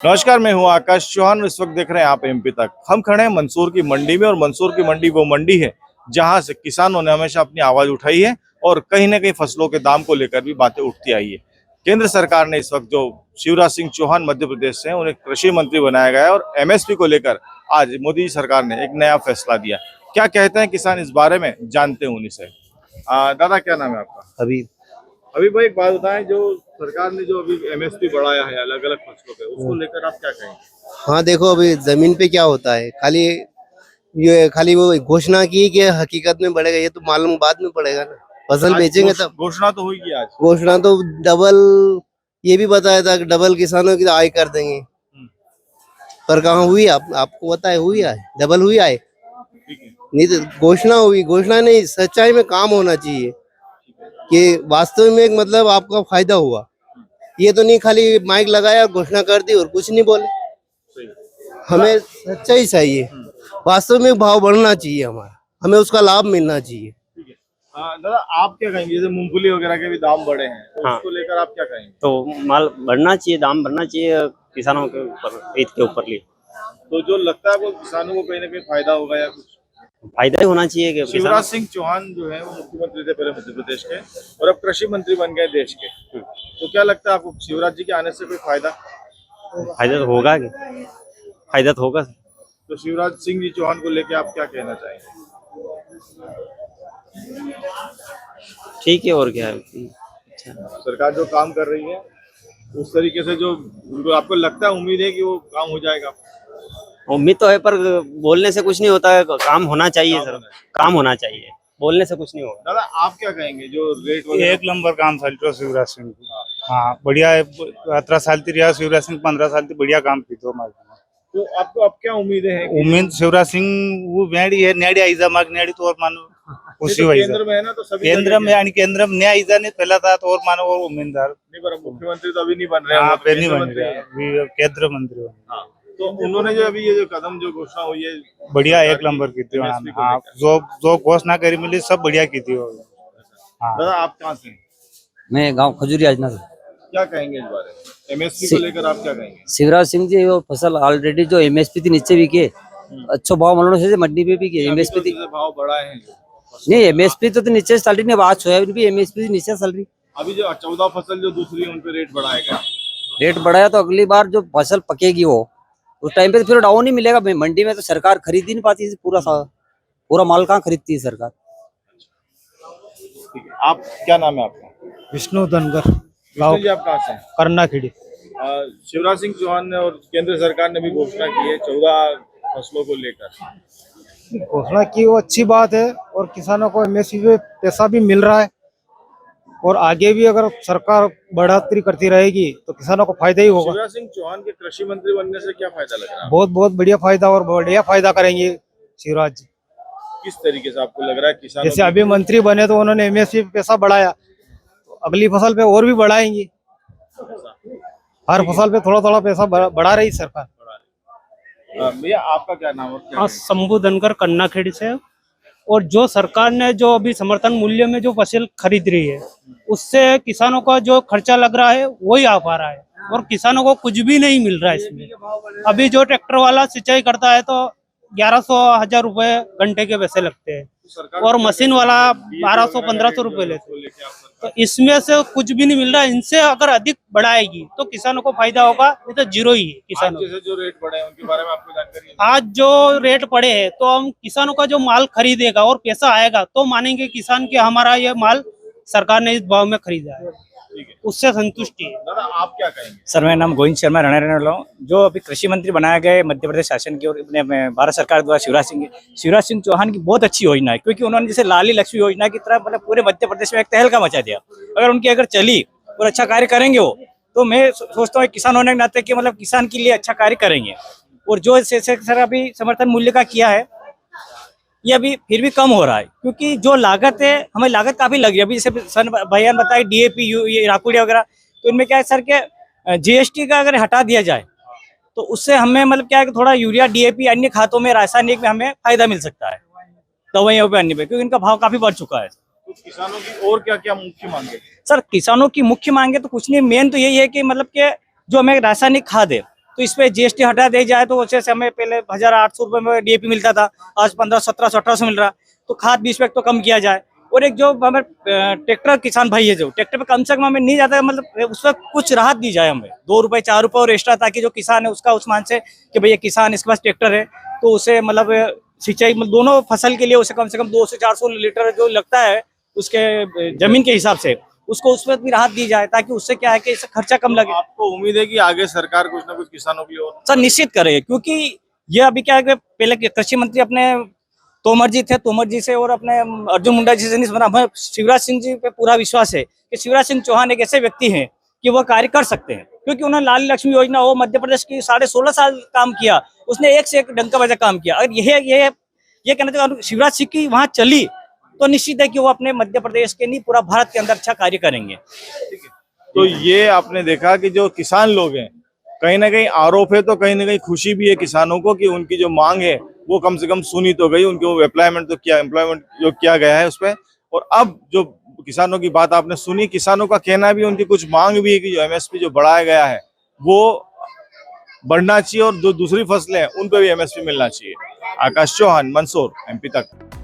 नमस्कार, मैं हूं आकाश चौहान। इस वक्त देख रहे हैं आप एमपी तक। हम खड़े हैं मंसूर की मंडी में और मंसूर की मंडी वो मंडी है जहां से किसानों ने हमेशा अपनी आवाज उठाई है और कहीं ना कहीं फसलों के दाम को लेकर भी बातें उठती आई है। केंद्र सरकार ने इस वक्त जो शिवराज सिंह चौहान मध्य प्रदेश से हैं उन्हें कृषि मंत्री बनाया गया है और एमएसपी को लेकर आज मोदी सरकार ने एक नया फैसला दिया। क्या कहते हैं किसान इस बारे में जानते हैं उन्हीं से। दादा, क्या नाम है आपका? अभी अभी भाई एक बात बताएं, जो सरकार ने जो अभी एमएसपी बढ़ाया है अलग अलग फसलों पे, उसको लेकर आप क्या कहेंगे? हाँ, देखो अभी जमीन पे क्या होता है, खाली वो घोषणा की कि हकीकत में बढ़ेगा, ये तो मालूम बाद में पड़ेगा ना। फसल आज बेचेंगे तब घोषणा तो हुई आज। घोषणा तो डबल, ये भी बताया था कि डबल किसानों की आय कर देंगे, पर कहाँ हुई? आपको पता है हुई आय? डबल हुई आय? ठीक है। नहीं तो घोषणा हुई, घोषणा नहीं, सच्चाई में काम होना चाहिए कि वास्तव में मतलब आपका फायदा हुआ। ये तो नहीं खाली माइक लगाया और घोषणा कर दी और कुछ नहीं बोले। सही। हमें सच्चाई चाहिए, वास्तव में भाव बढ़ना चाहिए हमारा, हमें उसका लाभ मिलना चाहिए। ठीक है। दादा, आप क्या कहेंगे? जैसे मूंगफली वगैरह के भी दाम बढ़े हैं, तो हाँ। उसको लेकर आप क्या कहेंगे? तो माल बढ़ना चाहिए, दाम बढ़ना चाहिए किसानों के ऊपर, ईद के ऊपर लिए तो जो लगता है वो किसानों को कहीं ना कहीं फायदा होगा या कुछ? फायदा ही होना चाहिए कि शिवराज सिंह चौहान जो है वो मुख्यमंत्री थे पहले मध्य प्रदेश के और अब कृषि मंत्री बन गए देश के। तो क्या लगता है आपको शिवराज जी के आने से कोई फायदा? फायदा तो होगा कि फायदा तो होगा। तो शिवराज सिंह जी चौहान को लेके आप क्या कहना चाहेंगे? ठीक है, और क्या है। अच्छा, सरकार जो काम कर रही है उस तरीके से जो उनको आपको लगता है, उम्मीद है कि वो काम हो जाएगा? उम्मीद तो है पर बोलने से कुछ नहीं होता है, काम होना चाहिए सर, काम होना चाहिए, बोलने से कुछ नहीं होगा। दादा, आप क्या कहेंगे जो रेट वगैरह? एक नंबर काम चालतो शिवराज सिंग हाँ बढ़िया है। 17 साल ती रिया शिवराज सिंह, 15 साल ती बढ़िया काम कीधो माग। तो आपको अब क्या उम्मीदें हैं? उम्मीद शिवराज सिंह वो न्याडी है, न्याडी आईजा माग न्याडी तो और मानो उसी तो वजह केंद्र में है ना, तो सभी केंद्र में यानी केंद्र में न्याय आईजा ने पहला था तो और मानो और उम्मीदवार नहीं, पर मुख्यमंत्री तो अभी नहीं बन रहे हैं, हाँ वो तो पे नहीं केंद्र बन मंत्री रहा हैं। अभी केंद्र मंत्री बन हाँ, तो उन्होंने जो अभी ये जो कदम जो घोषणा हुई है, बढ़िया एक नंबर की थी MSP को हाँ। लेकर। जो जो घोषणा करी मिली सब बढ़िया की थी हाँ। दादा, आप कहाँ से हैं? मैं गांव खजूरी आजना से। क्या कहेंगे इस बारे में? एमएसपी को लेकर आप क्या कहेंगे? शिवराज सिंह जी वो फसल ऑलरेडी जो एमएसपी थी नीचे बिके, अच्छो भाव मिलने से मंडी पे भी अभी एमएसपी तो थी जैसे भाव बढ़ाए हैं नहीं, एमएसपी तो नीचे चल रही नहीं, आज सोयाबीन भी एमएसपी नीचे चल रही। अभी जो 14 फसल जो दूसरी है उन पे रेट बढ़ाया गया। रेट बढ़ाया तो अगली बार जो फसल पकेगी वो उस टाइम पे तो फिर डाउन ही मिलेगा। मंडी में तो सरकार खरीद ही नहीं पाती, पूरा माल कहाँ खरीदती है सरकार। ठीक है, आप क्या नाम है आपका? विष्णु धनगर विष्णु जी, आप कहाँ से हैं? करना खिड़ी। शिवराज सिंह चौहान ने और केंद्र सरकार ने भी घोषणा की है 14 फसलों को लेकर। घोषणा की वो अच्छी बात है और किसानों को एमएसपी पे पैसा भी मिल रहा है और आगे भी अगर सरकार बढ़ोतरी करती रहेगी तो किसानों को फायदा ही होगा। शिवराज सिंह चौहान के कृषि मंत्री बनने से क्या फायदा लग रहा है? बहुत बहुत बढ़िया फायदा और बढ़िया फायदा करेंगे शिवराज जी। किस तरीके से आपको लग रहा है किसानों जैसे अभी मंत्री बने तो उन्होंने एमएसपी पे पैसा बढ़ाया, तो अगली फसल पे और भी बढ़ाएंगे। हर फसल पे थोड़ा थोड़ा पैसा बढ़ा रही सरकार। भैया, आपका क्या नाम है? हाँ, शंभू धनकर कन्ना खेड़ी से। और जो सरकार ने जो अभी समर्थन मूल्य में जो फसल खरीद रही है उससे किसानों का जो खर्चा लग रहा है वही आ पा रहा है और किसानों को कुछ भी नहीं मिल रहा है इसमें। अभी जो ट्रैक्टर वाला सिंचाई करता है तो 1100-1000 रुपए घंटे के पैसे लगते हैं और मशीन वाला 1200-1500 रुपए लेते हैं। तो इसमें से कुछ भी नहीं मिल रहा है। इनसे अगर अधिक बढ़ाएगी तो किसानों को फायदा होगा, नहीं तो जीरो ही है किसानों। जैसे जो रेट बढ़े हैं उनके बारे में आपको जानकारी है? आज जो रेट पड़े हैं तो हम किसानों का जो माल खरीदेगा और पैसा आएगा तो मानेंगे किसान कि हमारा ये माल सरकार ने इस भाव में खरीदा है, उससे संतुष्टि है। दादा, आप क्या कहेंगे? सर, मेरा नाम गोविंद शर्मा रहने वाला हूँ। जो अभी कृषि मंत्री बनाया गया है मध्य प्रदेश शासन की और अपने भारत सरकार द्वारा शिवराज सिंह चौहान की बहुत अच्छी योजना है, क्योंकि उन्होंने जैसे लाली लक्ष्मी योजना की तरह मतलब पूरे मध्य प्रदेश में एक तहलका मचा दिया। अगर उनकी अगर चली और अच्छा कार्य करेंगे वो, तो मैं सोचता हूँ किसान होने के नाते कि मतलब किसान के लिए अच्छा कार्य करेंगे। और जो सर अभी समर्थन मूल्य का किया है ये अभी फिर भी कम हो रहा है, क्योंकि जो लागत है हमें लागत काफी लगी। अभी जैसे सन भैया ने बताया डीएपी ये राकुड़िया वगैरह, तो इनमें क्या है सर के जीएसटी का अगर हटा दिया जाए तो उससे हमें मतलब क्या है कि थोड़ा यूरिया डीएपी अन्य खातों में रासायनिक में हमें फायदा मिल सकता है, दवाइयों पे अन्य पे, क्योंकि इनका भाव काफी बढ़ चुका है। तो किसानों की और क्या क्या मुख्य मांगे? सर, किसानों की मुख्य मांगे तो कुछ नहीं, मेन तो यही है कि मतलब कि जो हमें रासायनिक खाद है तो इस पे जीएसटी हटा दी जाए तो अच्छे से हमें पहले 1800 रुपये में डीएपी मिलता था, आज 1500, 1700, 1800 मिल रहा। तो खाद बीज पे तो कम किया जाए। और एक जो हमें ट्रैक्टर किसान भाई है, जो ट्रैक्टर पे कम से कम हमें नहीं जाता है, मतलब उस पर कुछ राहत दी जाए हमें, 2 रुपए 4 रुपए और एक्स्ट्रा, ताकि जो किसान है उसका उस मान से कि भैया किसान इसके पास ट्रैक्टर है तो उसे मतलब सिंचाई मतलब दोनों फसल के लिए उसे कम से कम 200 से 400 लीटर जो लगता है उसके जमीन के हिसाब से, उसको उस पर भी राहत दी जाए, ताकि उससे क्या है कि इससे खर्चा कम लगे। आपको उम्मीद है कि आगे सरकार कुछ ना कुछ किसानों के लिए और सर निश्चित करेंगे, क्योंकि ये अभी क्या है कि पहले कृषि मंत्री अपने तोमर जी थे, तोमर जी से और अपने अर्जुन मुंडा जी से नहीं बना। हमें शिवराज सिंह जी पे पूरा विश्वास है कि शिवराज सिंह चौहान एक ऐसे व्यक्ति हैं कि वो कार्य कर सकते हैं, क्योंकि उन्होंने लाल लक्ष्मी योजना हो मध्य प्रदेश की 16.5 साल काम किया, उसने एक से एक डंका बजा काम किया। अगर ये कहना चाहिए शिवराज सिंह की वहाँ चली तो निश्चित है कि वो अपने मध्य प्रदेश के नहीं पूरा भारत के अंदर अच्छा कार्य करेंगे। तो ये आपने देखा कि जो किसान लोग हैं, कहीं ना कहीं आरोप है तो कहीं ना कहीं खुशी भी है किसानों को कि उनकी जो मांग है वो कम से कम सुनी तो गई, उनको एम्प्लॉयमेंट जो किया गया है उस पर। और अब जो किसानों की बात आपने सुनी, किसानों का कहना भी, उनकी कुछ मांग भी है कि जो एमएसपी जो बढ़ाया गया है वो बढ़ना चाहिए और जो दूसरी फसलें हैं उन पे भी एमएसपी मिलना चाहिए। आकाश चौहान, मंदसौर, एमपी तक।